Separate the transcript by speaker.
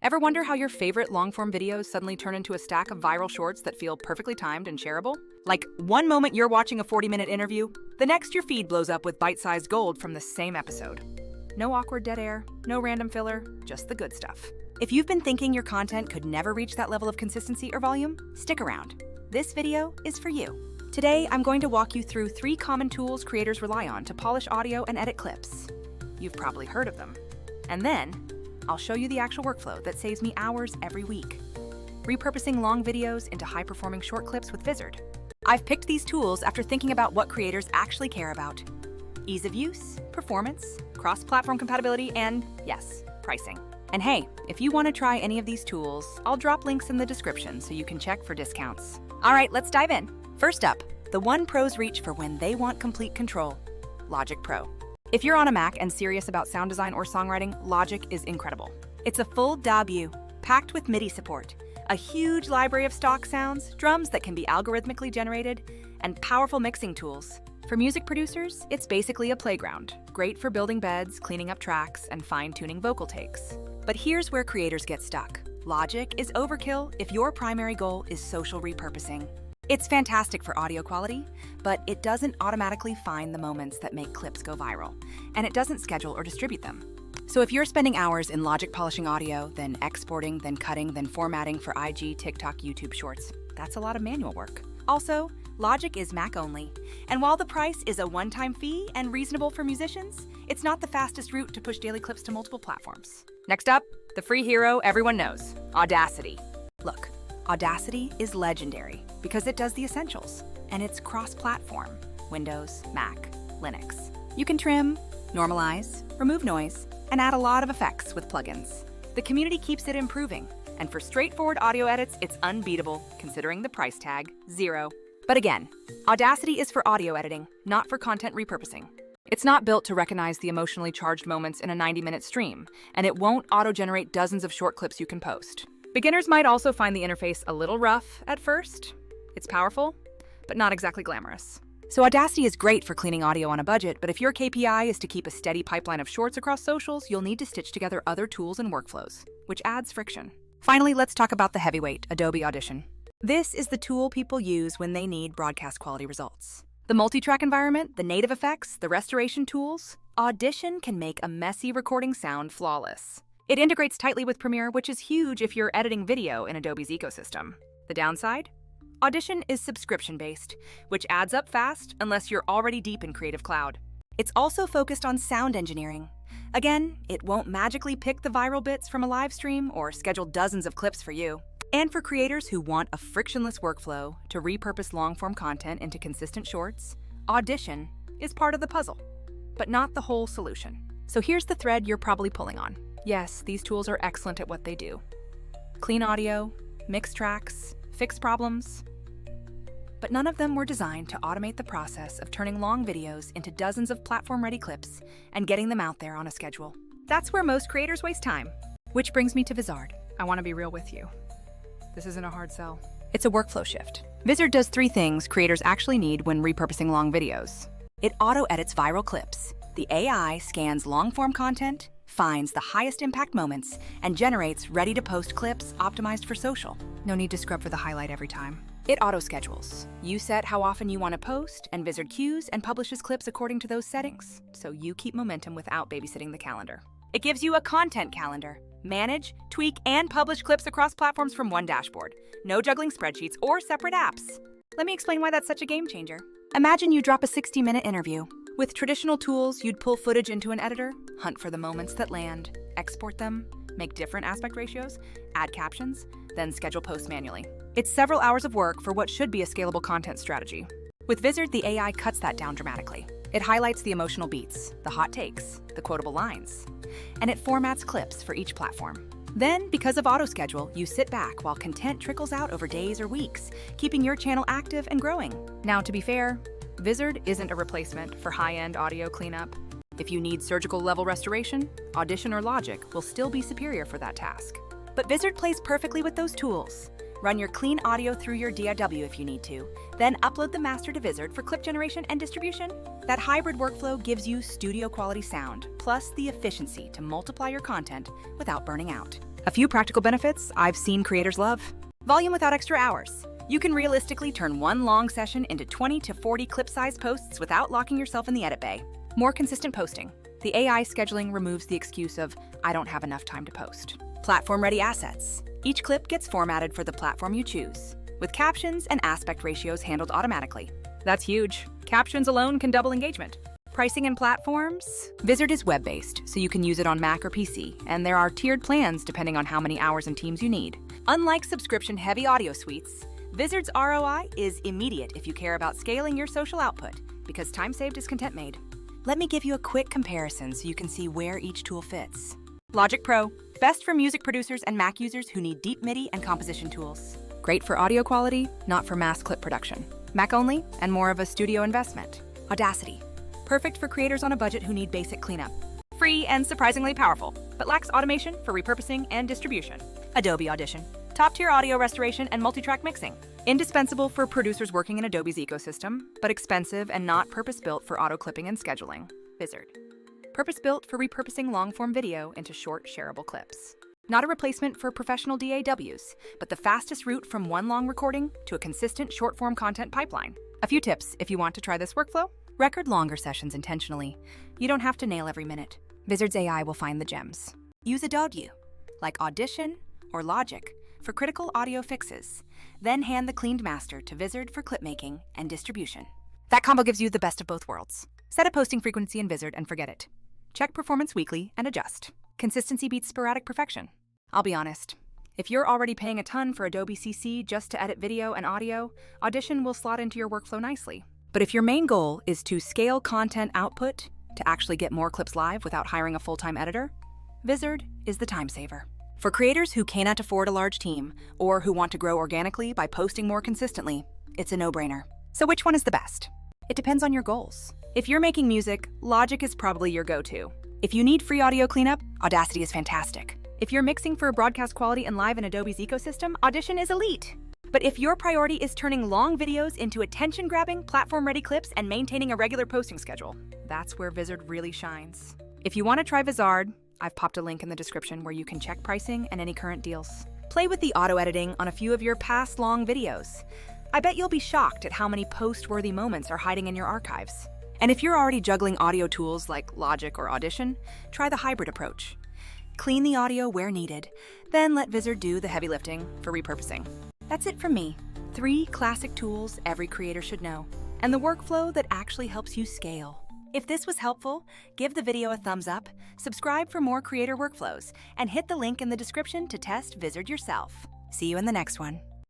Speaker 1: Ever wonder how your favorite long-form videos suddenly turn into a stack of viral shorts that feel perfectly timed and shareable? Like, one moment you're watching a 40-minute interview, the next your feed blows up with bite-sized gold from the same episode. No awkward dead air, no random filler, just the good stuff. If you've been thinking your content could never reach that level of consistency or volume, stick around. This video is for you. Today, I'm going to walk you through 3 common tools creators rely on to polish audio and edit clips. You've probably heard of them. And then, I'll show you the actual workflow that saves me hours every week. Repurposing long videos into high-performing short clips with Vizard. I've picked these tools after thinking about what creators actually care about. Ease of use, performance, cross-platform compatibility, and, yes, pricing. And hey, if you want to try any of these tools, I'll drop links in the description so you can check for discounts. All right, let's dive in. First up, the one pros reach for when they want complete control. Logic Pro. If you're on a Mac and serious about sound design or songwriting, Logic is incredible. It's a full debut, packed with MIDI support, a huge library of stock sounds, drums that can be algorithmically generated, and powerful mixing tools. For music producers, it's basically a playground, great for building beds, cleaning up tracks, and fine-tuning vocal takes. But here's where creators get stuck. Logic is overkill if your primary goal is social repurposing. It's fantastic for audio quality, but it doesn't automatically find the moments that make clips go viral, and it doesn't schedule or distribute them. So if you're spending hours in Logic polishing audio, then exporting, then cutting, then formatting for IG, TikTok, YouTube Shorts, that's a lot of manual work. Also, Logic is Mac only, and while the price is a one-time fee and reasonable for musicians, it's not the fastest route to push daily clips to multiple platforms. Next up, the free hero everyone knows, Audacity. Look, Audacity is legendary because it does the essentials, and it's cross-platform, Windows, Mac, Linux. You can trim, normalize, remove noise, and add a lot of effects with plugins. The community keeps it improving, and for straightforward audio edits, it's unbeatable, considering the price tag, $0. But again, Audacity is for audio editing, not for content repurposing. It's not built to recognize the emotionally charged moments in a 90-minute stream, and it won't auto-generate dozens of short clips you can post. Beginners might also find the interface a little rough at first. It's powerful, but not exactly glamorous. So Audacity is great for cleaning audio on a budget, but if your KPI is to keep a steady pipeline of shorts across socials, you'll need to stitch together other tools and workflows, which adds friction. Finally, let's talk about the heavyweight, Adobe Audition. This is the tool people use when they need broadcast quality results. The multi-track environment, the native effects, the restoration tools, Audition can make a messy recording sound flawless. It integrates tightly with Premiere, which is huge if you're editing video in Adobe's ecosystem. The downside? Audition is subscription-based, which adds up fast unless you're already deep in Creative Cloud. It's also focused on sound engineering. Again, it won't magically pick the viral bits from a live stream or schedule dozens of clips for you. And for creators who want a frictionless workflow to repurpose long-form content into consistent shorts, Audition is part of the puzzle, but not the whole solution. So here's the thread you're probably pulling on. Yes, these tools are excellent at what they do. Clean audio, mix tracks, fix problems. But none of them were designed to automate the process of turning long videos into dozens of platform-ready clips and getting them out there on a schedule. That's where most creators waste time. Which brings me to Vizard. I want to be real with you. This isn't a hard sell. It's a workflow shift. Vizard does 3 things creators actually need when repurposing long videos. It auto-edits viral clips. The AI scans long-form content, finds the highest impact moments, and generates ready-to-post clips optimized for social. No need to scrub for the highlight every time. It auto-schedules. You set how often you want to post, and Vizard queues and publishes clips according to those settings, so you keep momentum without babysitting the calendar. It gives you a content calendar. Manage, tweak, and publish clips across platforms from one dashboard. No juggling spreadsheets or separate apps. Let me explain why that's such a game changer. Imagine you drop a 60-minute interview. With traditional tools, you'd pull footage into an editor, hunt for the moments that land, export them, make different aspect ratios, add captions, then schedule posts manually. It's several hours of work for what should be a scalable content strategy. With Vizard, the AI cuts that down dramatically. It highlights the emotional beats, the hot takes, the quotable lines, and it formats clips for each platform. Then, because of auto-schedule, you sit back while content trickles out over days or weeks, keeping your channel active and growing. Now, to be fair, Vizard isn't a replacement for high-end audio cleanup. If you need surgical-level restoration, Audition or Logic will still be superior for that task. But Vizard plays perfectly with those tools. Run your clean audio through your DAW if you need to, then upload the master to Vizard for clip generation and distribution. That hybrid workflow gives you studio-quality sound, plus the efficiency to multiply your content without burning out. A few practical benefits I've seen creators love. Volume without extra hours. You can realistically turn one long session into 20 to 40 clip-sized posts without locking yourself in the edit bay. More consistent posting. The AI scheduling removes the excuse of, I don't have enough time to post. Platform-ready assets. Each clip gets formatted for the platform you choose, with captions and aspect ratios handled automatically. That's huge. Captions alone can double engagement. Pricing and platforms? Vizard is web-based, so you can use it on Mac or PC, and there are tiered plans depending on how many hours and teams you need. Unlike subscription-heavy audio suites, Vizard's ROI is immediate if you care about scaling your social output, because time saved is content made. Let me give you a quick comparison so you can see where each tool fits. Logic Pro, best for music producers and Mac users who need deep MIDI and composition tools. Great for audio quality, not for mass clip production. Mac only, and more of a studio investment. Audacity, perfect for creators on a budget who need basic cleanup. Free and surprisingly powerful, but lacks automation for repurposing and distribution. Adobe Audition, top-tier audio restoration and multi-track mixing. Indispensable for producers working in Adobe's ecosystem, but expensive and not purpose-built for auto clipping and scheduling. Vizard, purpose-built for repurposing long-form video into short, shareable clips. Not a replacement for professional DAWs, but the fastest route from one long recording to a consistent short-form content pipeline. A few tips if you want to try this workflow. Record longer sessions intentionally. You don't have to nail every minute. Vizard's AI will find the gems. Use Adobe, like Audition or Logic, for critical audio fixes. Then hand the cleaned master to Vizard for clip making and distribution. That combo gives you the best of both worlds. Set a posting frequency in Vizard and forget it. Check performance weekly and adjust. Consistency beats sporadic perfection. I'll be honest, if you're already paying a ton for Adobe CC just to edit video and audio, Audition will slot into your workflow nicely. But if your main goal is to scale content output to actually get more clips live without hiring a full-time editor, Vizard is the time saver. For creators who cannot afford a large team or who want to grow organically by posting more consistently, it's a no-brainer. So which one is the best? It depends on your goals. If you're making music, Logic is probably your go-to. If you need free audio cleanup, Audacity is fantastic. If you're mixing for broadcast quality and live in Adobe's ecosystem, Audition is elite. But if your priority is turning long videos into attention-grabbing, platform-ready clips and maintaining a regular posting schedule, that's where Vizard really shines. If you want to try Vizard, I've popped a link in the description where you can check pricing and any current deals. Play with the auto-editing on a few of your past long videos. I bet you'll be shocked at how many post-worthy moments are hiding in your archives. And if you're already juggling audio tools like Logic or Audition, try the hybrid approach. Clean the audio where needed, then let Vizard do the heavy lifting for repurposing. That's it from me. 3 classic tools every creator should know, and the workflow that actually helps you scale. If this was helpful, give the video a thumbs up, subscribe for more creator workflows, and hit the link in the description to test Vizard yourself. See you in the next one.